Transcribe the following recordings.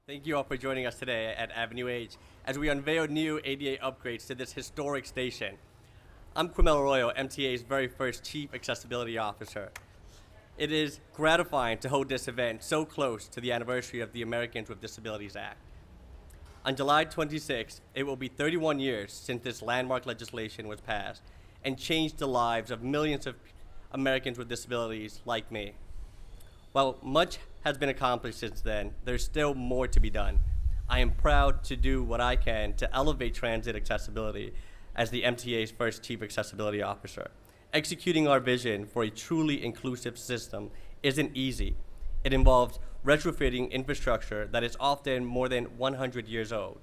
Thank you all for joining us today at Avenue H as we unveil new ADA upgrades to this historic station. I'm Quimel Arroyo, MTA's very first Chief Accessibility Officer. It is gratifying to hold this event so close to the anniversary of the Americans with Disabilities Act. On July 26th, it will be 31 years since this landmark legislation was passed and changed the lives of millions of Americans with disabilities like me. While much has been accomplished since then, there's still more to be done. I am proud to do what I can to elevate transit accessibility as the MTA's first Chief Accessibility Officer. Executing our vision for a truly inclusive system isn't easy. It involves retrofitting infrastructure that is often more than 100 years old.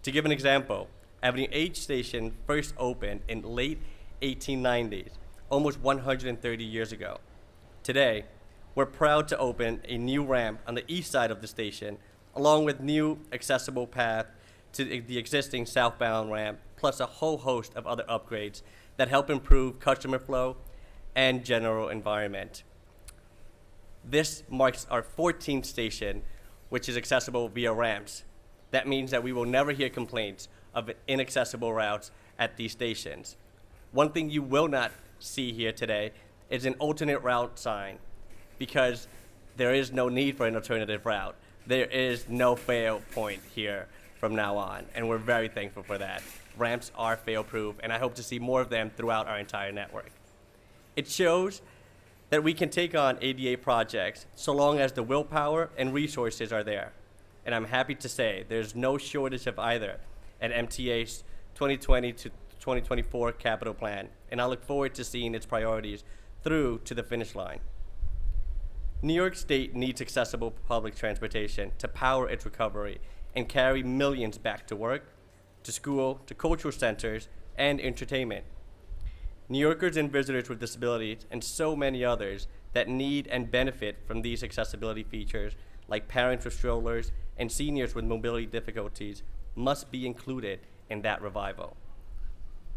To give an example, Avenue H Station first opened in late 1890s, almost 130 years ago. Today, we're proud to open a new ramp on the east side of the station, along with new accessible path to the existing southbound ramp, plus a whole host of other upgrades that help improve customer flow and general environment. This marks our 14th station, which is accessible via ramps. That means that we will never hear complaints of inaccessible routes at these stations. One thing you will not see here today is an alternate route sign, because there is no need for an alternative route. There is no fail point here from now on, and we're very thankful for that. Ramps are fail-proof, and I hope to see more of them throughout our entire network. It shows that we can take on ADA projects so long as the willpower and resources are there. And I'm happy to say there's no shortage of either at MTA's 2020 to 2024 capital plan, and I look forward to seeing its priorities through to the finish line. New York State needs accessible public transportation to power its recovery and carry millions back to work, to school, to cultural centers, and entertainment. New Yorkers and visitors with disabilities, and so many others that need and benefit from these accessibility features, like parents with strollers and seniors with mobility difficulties, must be included in that revival.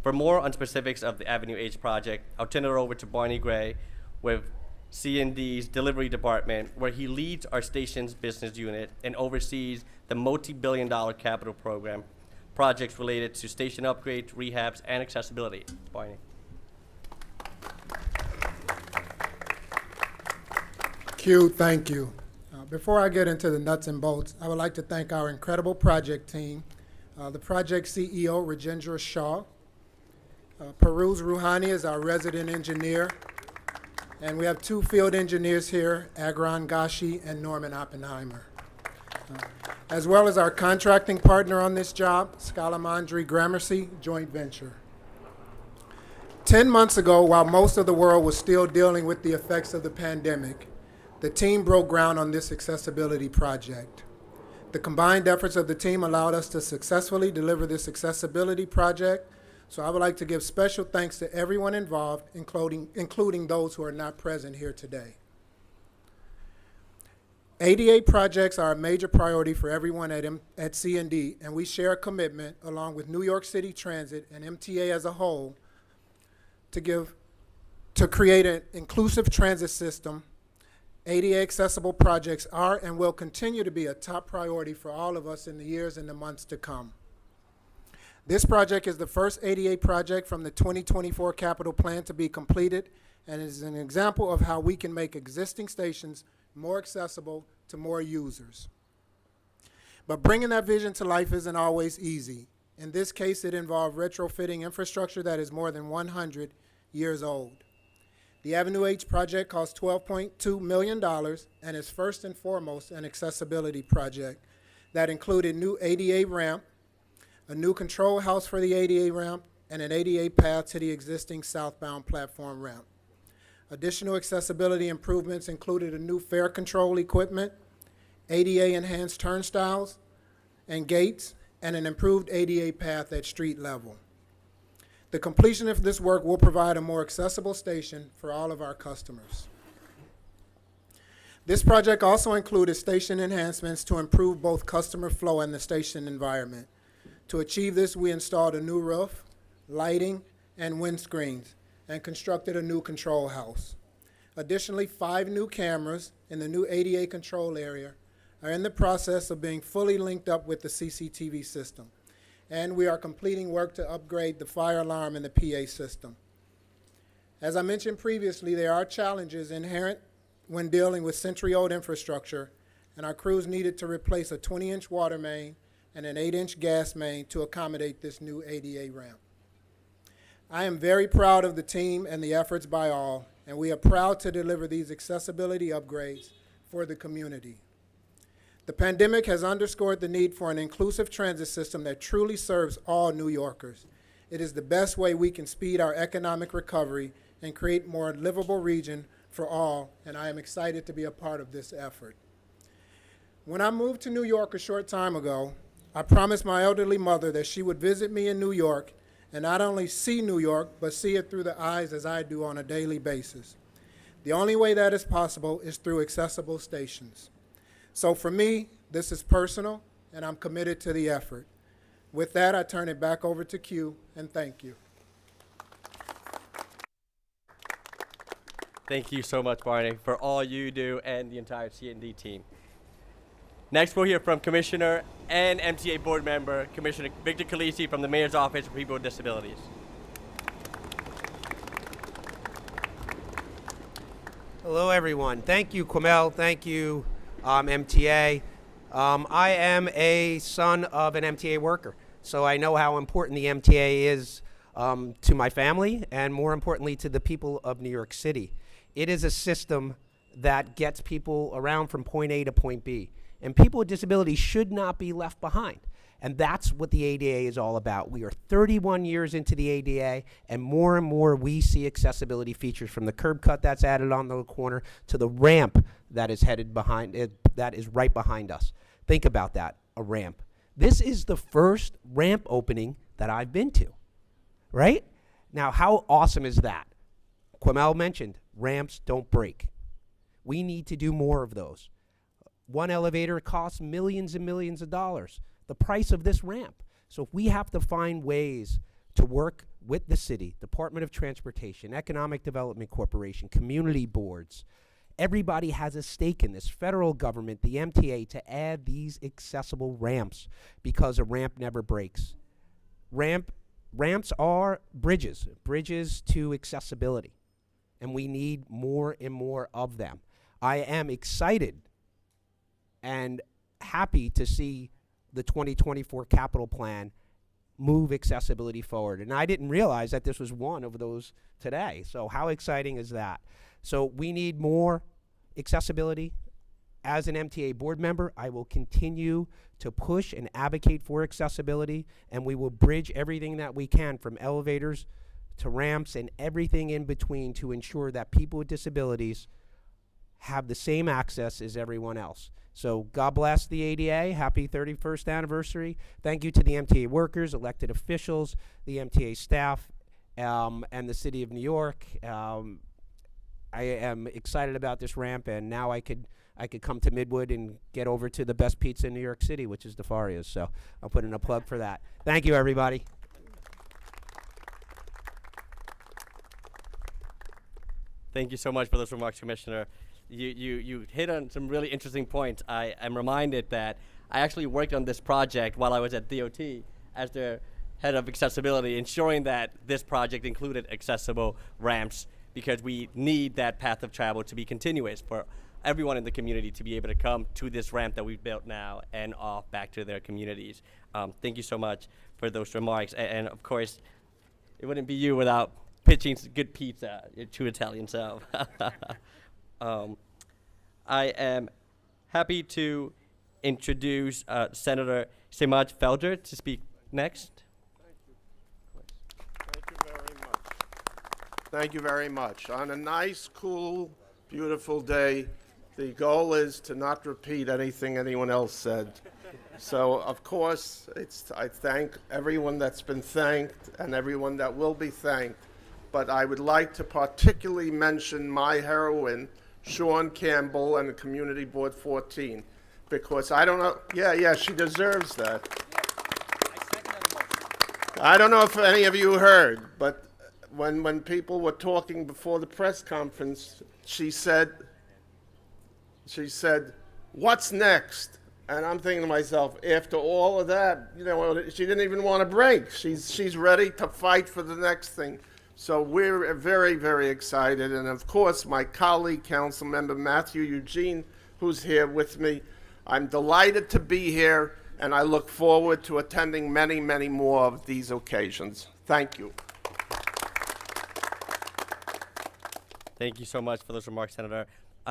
For more on specifics of the Avenue H project, I'll turn it over to Barney Gray with C&D's delivery department, where he leads our station's business unit and oversees the multi-billion-dollar capital program projects related to station upgrades, rehabs, and accessibility. Barney. Q, thank you. Before I get into the nuts and bolts, I would like to thank our incredible project team, the project CEO, Rajendra Shah. Peruz Ruhani is our resident engineer. And we have two field engineers here, Agron Gashi and Norman Oppenheimer. As well as our contracting partner on this job, Scalamandri Gramercy Joint Venture. 10 months ago, while most of the world was still dealing with the effects of the pandemic, the team broke ground on this accessibility project. The combined efforts of the team allowed us to successfully deliver this accessibility project. So I would like to give special thanks to everyone involved, including those who are not present here today. ADA projects are a major priority for everyone at C&D, and we share a commitment, along with New York City Transit and MTA as a whole, to create an inclusive transit system. ADA accessible projects are and will continue to be a top priority for all of us in the years and the months to come. This project is the first ADA project from the 2024 capital plan to be completed, and is an example of how we can make existing stations more accessible to more users. But bringing that vision to life isn't always easy. In this case, it involved retrofitting infrastructure that is more than 100 years old. The Avenue H project cost $12.2 million and is first and foremost an accessibility project that included new ADA ramp, a new control house for the ADA ramp, and an ADA path to the existing southbound platform ramp. Additional accessibility improvements included a new fare control equipment, ADA enhanced turnstiles and gates, and an improved ADA path at street level. The completion of this work will provide a more accessible station for all of our customers. This project also included station enhancements to improve both customer flow and the station environment. To achieve this, we installed a new roof, lighting, and windscreens, and constructed a new control house. Additionally, 5 new cameras in the new ADA control area, are in the process of being fully linked up with the CCTV system, and we are completing work to upgrade the fire alarm and the PA system. As I mentioned previously, there are challenges inherent when dealing with century-old infrastructure, and our crews needed to replace a 20-inch water main and an 8-inch gas main to accommodate this new ADA ramp. I am very proud of the team and the efforts by all, and we are proud to deliver these accessibility upgrades for the community. The pandemic has underscored the need for an inclusive transit system that truly serves all New Yorkers. It is the best way we can speed our economic recovery and create a more livable region for all, and I am excited to be a part of this effort. When I moved to New York a short time ago, I promised my elderly mother that she would visit me in New York and not only see New York, but see it through the eyes as I do on a daily basis. The only way that is possible is through accessible stations. So for me, this is personal, and I'm committed to the effort. With that, I turn it back over to Q, and thank you. Thank you so much, Barney, for all you do and the entire C&D team. Next, we'll hear from Commissioner and MTA Board Member, Commissioner Victor Khalisi from the Mayor's Office for People with Disabilities. Hello, everyone. Thank you, Quamel. Thank you, MTA. I am a son of an MTA worker, so I know how important the MTA is to my family and, more importantly, to the people of New York City. It is a system that gets people around from point A to point B. And people with disabilities should not be left behind. And that's what the ADA is all about. We are 31 years into the ADA, and more we see accessibility features, from the curb cut that's added on the corner to the ramp that is headed behind it, that is right behind us. Think about that, a ramp. This is the first ramp opening that I've been to, right? Now, how awesome is that? Quamel mentioned ramps don't break. We need to do more of those. One elevator costs millions and millions of dollars, the price of this ramp. So if we have to find ways to work with the city, Department of Transportation, Economic Development Corporation, community boards, everybody has a stake in this, federal government, the MTA, to add these accessible ramps, because a ramp never breaks. Ramps are bridges to accessibility, and we need more and more of them. I am excited and happy to see the 2024 capital plan move accessibility forward. And I didn't realize that this was one of those today. So how exciting is that? So we need more accessibility. As an MTA board member, I will continue to push and advocate for accessibility, and we will bridge everything that we can, from elevators to ramps and everything in between, to ensure that people with disabilities have the same access as everyone else. So God bless the ADA. Happy 31st anniversary. Thank you to the MTA workers, elected officials, the MTA staff, and the City of New York. I am excited about this ramp, and now I could come to Midwood and get over to the best pizza in New York City, which is DeFaria's. So I'll put in a plug for that. Thank you, everybody. Thank you so much for those remarks, Commissioner. You hit on some really interesting points. I am reminded that I actually worked on this project while I was at DOT as their head of accessibility, ensuring that this project included accessible ramps, because we need that path of travel to be continuous for everyone in the community to be able to come to this ramp that we've built now and off back to their communities. Thank you so much for those remarks. And of course, it wouldn't be you without pitching some good pizza, your true Italian self. I am happy to introduce Senator Semaj Felder to speak next. Thank you very much. Thank you very much. On a nice, cool, beautiful day, the goal is to not repeat anything anyone else said. So, of course, I thank everyone that's been thanked and everyone that will be thanked. But I would like to particularly mention my heroine, Sean Campbell, and the Community Board 14, because I don't know, she deserves that. I don't know if any of you heard, but when people were talking before the press conference, she said, what's next? And I'm thinking to myself, after all of that, you know, she didn't even want to break. She's ready to fight for the next thing. So we're very, very excited. And of course, my colleague, Council Member Matthew Eugene, who's here with me. I'm delighted to be here, and I look forward to attending many, many more of these occasions. Thank you. Thank you so much for those remarks, Senator.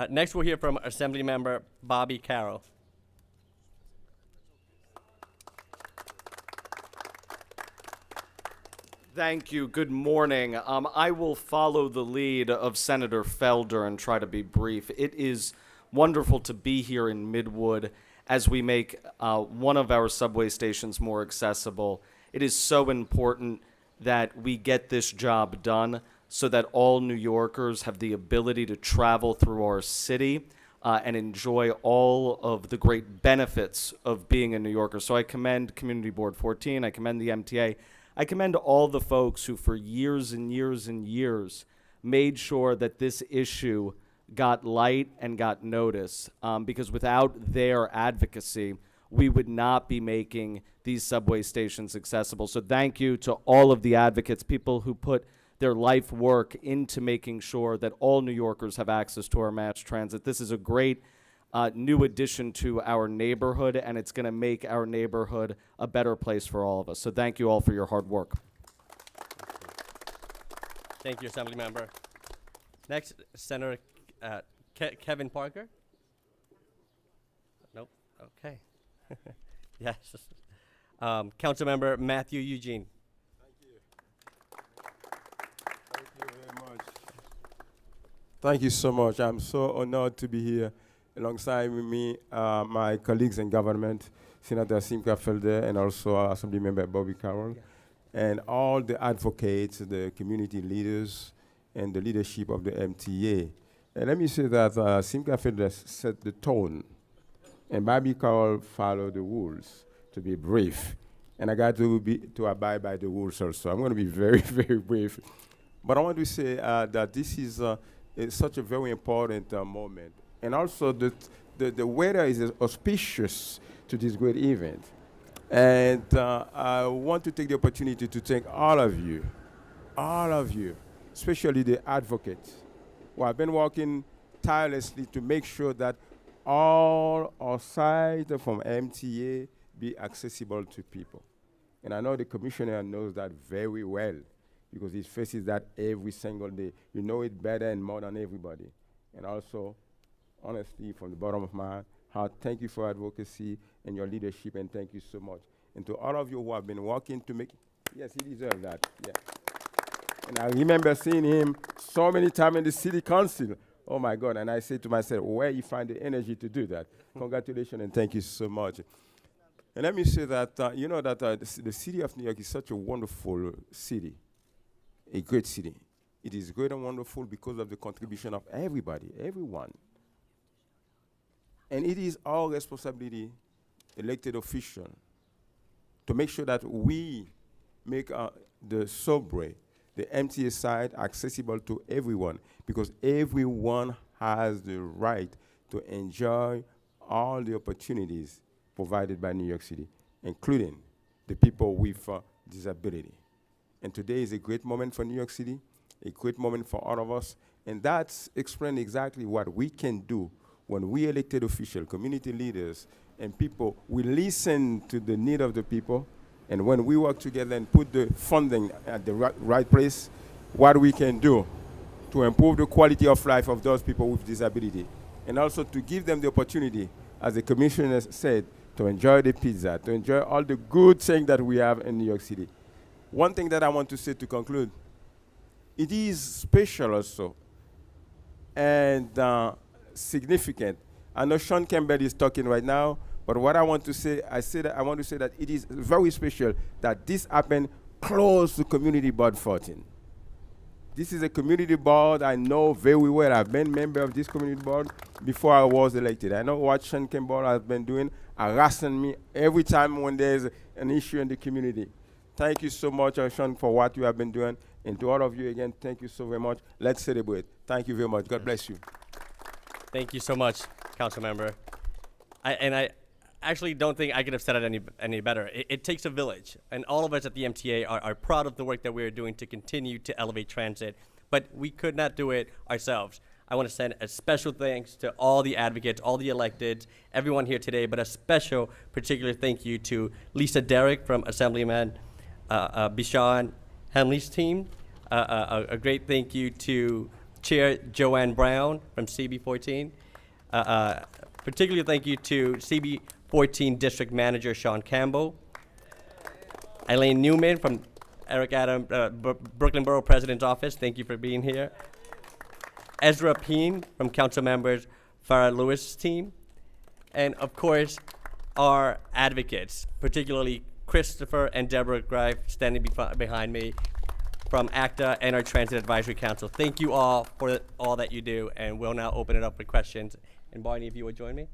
Next, we'll hear from Assemblymember Bobby Carroll. Thank you. Good morning. I will follow the lead of Senator Felder and try to be brief. It is wonderful to be here in Midwood as we make one of our subway stations more accessible. It is so important that we get this job done so that all New Yorkers have the ability to travel through our city and enjoy all of the great benefits of being a New Yorker. So I commend Community Board 14, I commend the MTA, I commend all the folks who for years and years and years made sure that this issue got light and got notice, because without their advocacy, we would not be making these subway stations accessible. So thank you to all of the advocates, people who put their life work into making sure that all New Yorkers have access to our mass transit. This is a great new addition to our neighborhood, and it's going to make our neighborhood a better place for all of us. So thank you all for your hard work. Thank you, Assemblymember. Next, Senator Kevin Parker. Nope. Okay. Yes. Councilmember Matthew Eugene. Thank you so much. I'm so honored to be here alongside with me, my colleagues in government, Senator Simca Felder, and also Assemblymember Bobby Carroll, and all the advocates, the community leaders, and the leadership of the MTA. And let me say that Simca Felder set the tone, and Bobby Carroll followed the rules to be brief. And I got to abide by the rules also. I'm going to be very, very brief. But I want to say that this is such a very important moment. And also the weather is auspicious to this great event. And I want to take the opportunity to thank all of you, especially the advocates who have been working tirelessly to make sure that all our sites from MTA be accessible to people. And I know the commissioner knows that very well because he faces that every single day. You know it better and more than everybody. And also, honestly, from the bottom of my heart, thank you for advocacy and your leadership, and thank you so much. And to all of you who have been working to make, yes, he deserves that, yeah. And I remember seeing him so many times in the city council. Oh my God, and I say to myself, where you find the energy to do that? Congratulations and thank you so much. And let me say that, you know that the city of New York is such a wonderful city, a great city. It is great and wonderful because of the contribution of everybody, everyone. And it is our responsibility, elected official, to make sure that we make the subway, the MTA side, accessible to everyone, because everyone has the right to enjoy all the opportunities provided by New York City, including the people with disability. And today is a great moment for New York City, a great moment for all of us, and that's explains exactly what we can do when we elected officials, community leaders, and people, we listen to the need of the people, and when we work together and put the funding at the right place, what we can do to improve the quality of life of those people with disability, and also to give them the opportunity, as the commissioner said, to enjoy the pizza, to enjoy all the good things that we have in New York City. One thing that I want to say to conclude, it is special also, and significant. I know Sean Campbell is talking right now, but what I want to say, I want to say that it is very special that this happened close to Community Board 14. This is a community board I know very well. I've been a member of this community board before I was elected. I know what Sean Campbell has been doing, harassing me every time when there's an issue in the community. Thank you so much, Sean, for what you have been doing. And to all of you again, thank you so very much. Let's celebrate. Thank you very much. God bless you. Thank you so much, Councilmember. I actually don't think I could have said it any better. It takes a village, and all of us at the MTA are proud of the work that we are doing to continue to elevate transit, but we could not do it ourselves. I want to send a special thanks to all the advocates, all the electeds, everyone here today, but a special particular thank you to Lisa Derrick from Assemblyman Bishan Henley's team. A great thank you to Chair Joanne Brown from CB14. Particularly thank you to CB14 District Manager Sean Campbell. Elaine Newman from Eric Adam, Brooklyn Borough President's Office, thank you for being here. Ezra Peen from Council Members Farah Lewis' team. And of course, our advocates, particularly Christopher and Deborah Greif standing behind me from ACTA and our Transit Advisory Council. Thank you all for all that you do, and we'll now open it up for questions. And Barney, if you would join me.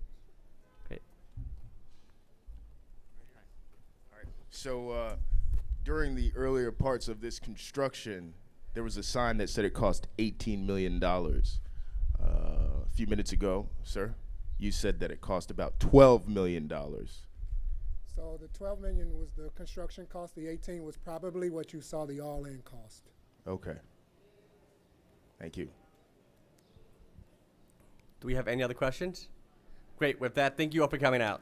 Great. So during the earlier parts of this construction, there was a sign that said it cost $18 million. A few minutes ago, sir, you said that it cost about $12 million. So the 12 million was the construction cost. The 18 was probably what you saw the all-in cost. Okay. Thank you. Do we have any other questions? Great. With that, thank you all for coming out.